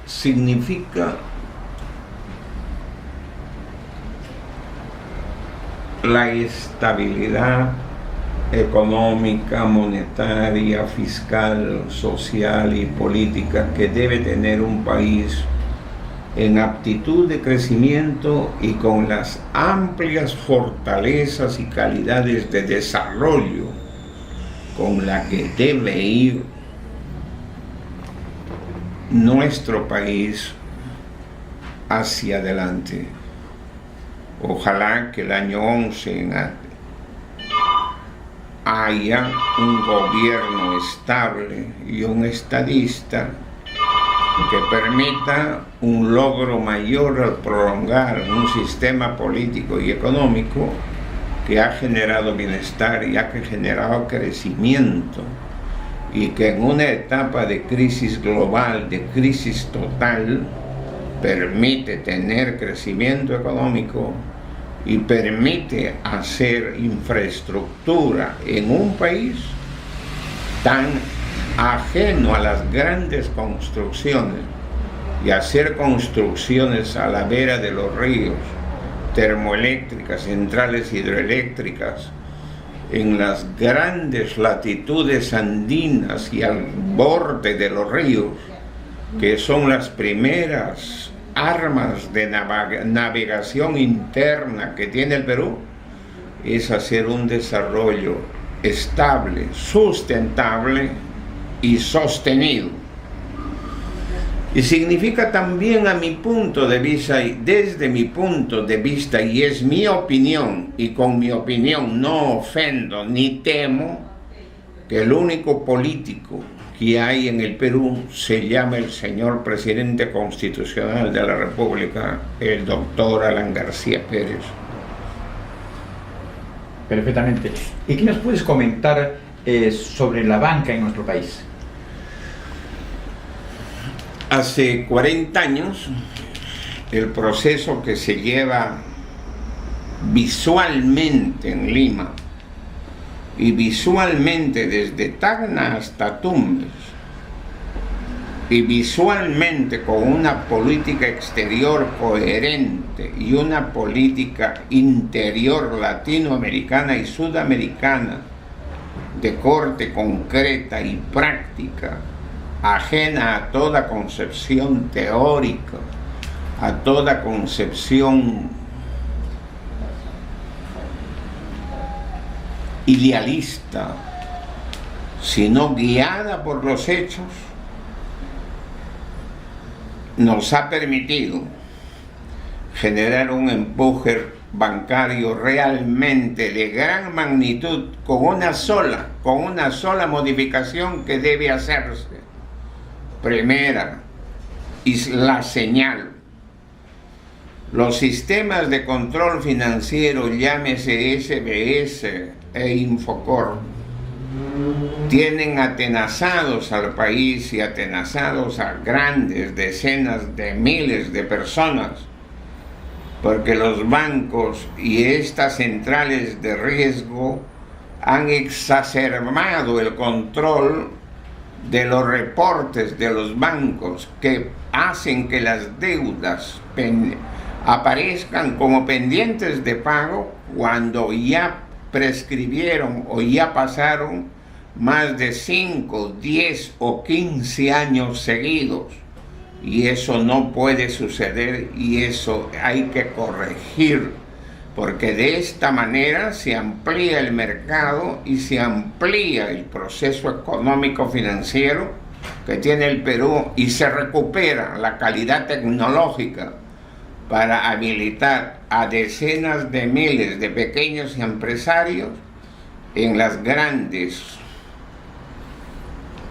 significa la estabilidad económica, monetaria, fiscal, social y política que debe tener un país en aptitud de crecimiento y con las amplias fortalezas y calidades de desarrollo con la que debe ir nuestro país hacia adelante. Ojalá que el año 11 haya un gobierno estable y un estadista que permita un logro mayor al prolongar un sistema político y económico que ha generado bienestar y ha generado crecimiento, y que en una etapa de crisis global, de crisis total, permite tener crecimiento económico y permite hacer infraestructura en un país tan ajeno a las grandes construcciones, y hacer construcciones a la vera de los ríos, termoeléctricas, centrales hidroeléctricas, en las grandes latitudes andinas y al borde de los ríos, que son las primeras armas de navegación interna que tiene el Perú, es hacer un desarrollo estable, sustentable y sostenido. Y significa también, a mi punto de vista, y desde mi punto de vista, y es mi opinión, y con mi opinión no ofendo ni temo, que el único político que hay en el Perú se llama el señor presidente constitucional de la República, el doctor Alan García Pérez. Perfectamente. ¿Y qué nos puedes comentar sobre la banca en nuestro país? Hace 40 años, el proceso que se lleva visualmente en Lima y visualmente desde Tacna hasta Tumbes, y visualmente con una política exterior coherente y una política interior latinoamericana y sudamericana de corte concreta y práctica, ajena a toda concepción teórica, a toda concepción idealista, sino guiada por los hechos, nos ha permitido generar un empuje bancario realmente de gran magnitud, con una sola modificación que debe hacerse. Primera, y la señal: los sistemas de control financiero, llámese SBS e Infocor, tienen atenazados al país y atenazados a grandes decenas de miles de personas, porque los bancos y estas centrales de riesgo han exacerbado el control de los reportes de los bancos, que hacen que las deudas aparezcan como pendientes de pago cuando ya prescribieron o ya pasaron más de 5, 10 o 15 años seguidos. Y eso no puede suceder, y eso hay que corregir, porque de esta manera se amplía el mercado y se amplía el proceso económico financiero que tiene el Perú, y se recupera la calidad tecnológica para habilitar a decenas de miles de pequeños empresarios en las grandes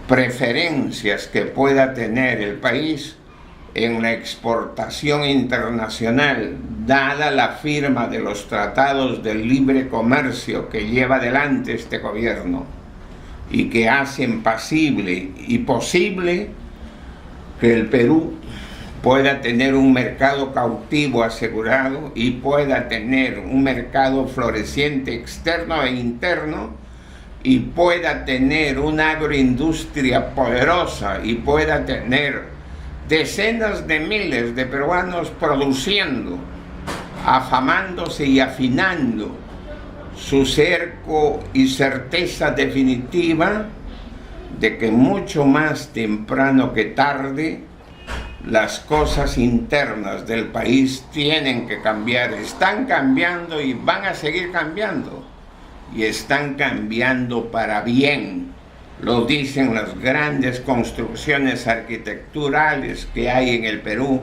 preferencias que pueda tener el país en la exportación internacional, dada la firma de los tratados de libre comercio que lleva adelante este gobierno, y que hacen pasible y posible que el Perú pueda tener un mercado cautivo asegurado y pueda tener un mercado floreciente externo e interno, y pueda tener una agroindustria poderosa, y pueda tener decenas de miles de peruanos produciendo, afamándose y afinando su cerco y certeza definitiva de que mucho más temprano que tarde las cosas internas del país tienen que cambiar. Están cambiando y van a seguir cambiando, y están cambiando para bien. Lo dicen las grandes construcciones arquitecturales que hay en el Perú,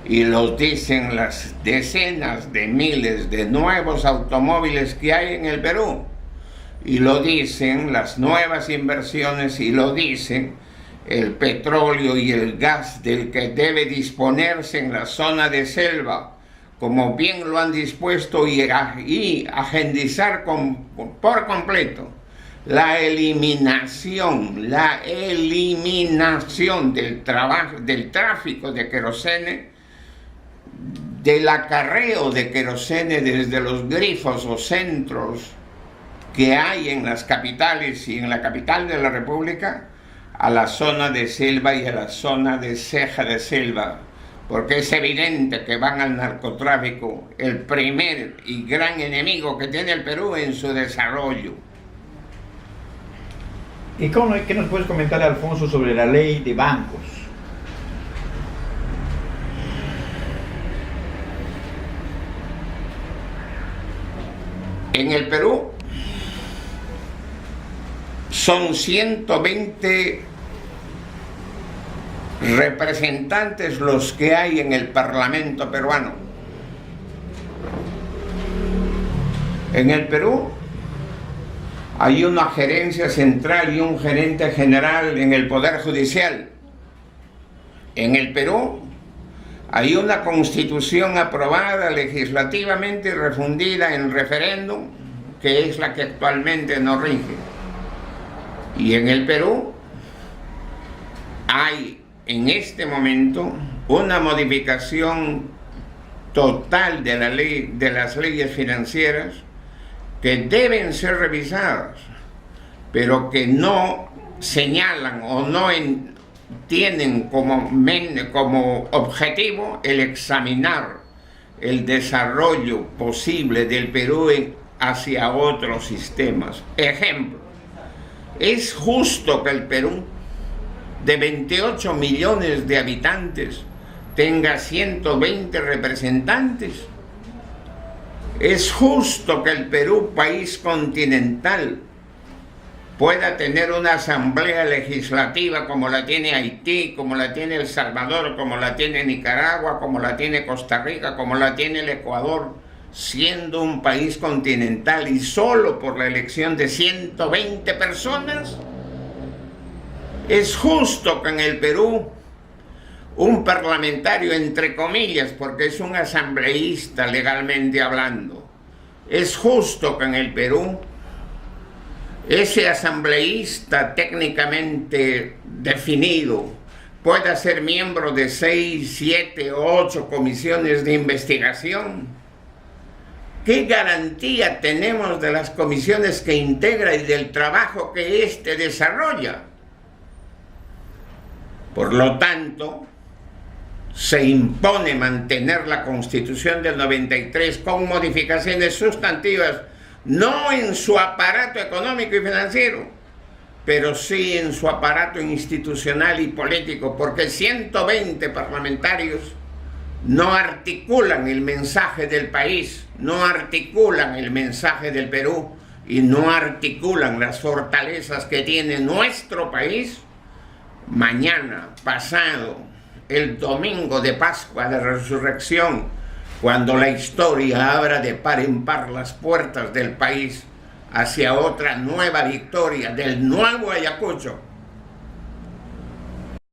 y lo dicen las decenas de miles de nuevos automóviles que hay en el Perú, y lo dicen las nuevas inversiones, y lo dicen el petróleo y el gas del que debe disponerse en la zona de selva, como bien lo han dispuesto, y agendizar por completo la eliminación del tráfico de querosene, del acarreo de querosene desde los grifos o centros que hay en las capitales y en la capital de la República a la zona de selva y a la zona de ceja de selva, porque es evidente que van al narcotráfico, el primer y gran enemigo que tiene el Perú en su desarrollo. ¿Y qué nos puedes comentar, Alfonso, sobre la ley de bancos? En el Perú son 120 representantes los que hay en el Parlamento peruano. En el Perú hay una gerencia central y un gerente general en el Poder Judicial. En el Perú hay una constitución aprobada legislativamente y refundida en referéndum, que es la que actualmente nos rige. Y en el Perú hay en este momento una modificación total de la ley, de las leyes financieras, que deben ser revisadas, pero que no señalan o no tienen como objetivo el examinar el desarrollo posible del Perú hacia otros sistemas. Ejemplo, ¿es justo que el Perú, de 28 millones de habitantes, tenga 120 representantes? ¿Es justo que el Perú, país continental, pueda tener una asamblea legislativa como la tiene Haití, como la tiene El Salvador, como la tiene Nicaragua, como la tiene Costa Rica, como la tiene el Ecuador, siendo un país continental y solo por la elección de 120 personas? ¿Es justo que en el Perú un parlamentario, entre comillas, porque es un asambleísta legalmente hablando, es justo que en el Perú ese asambleísta técnicamente definido pueda ser miembro de 6, 7, 8 comisiones de investigación? ¿Qué garantía tenemos de las comisiones que integra y del trabajo que éste desarrolla? Por lo tanto, se impone mantener la Constitución del 93 con modificaciones sustantivas, no en su aparato económico y financiero, pero sí en su aparato institucional y político, porque 120 parlamentarios no articulan el mensaje del país, no articulan el mensaje del Perú y no articulan las fortalezas que tiene nuestro país. Mañana, pasado, el domingo de Pascua, de Resurrección, cuando la historia abra de par en par las puertas del país hacia otra nueva victoria del nuevo Ayacucho,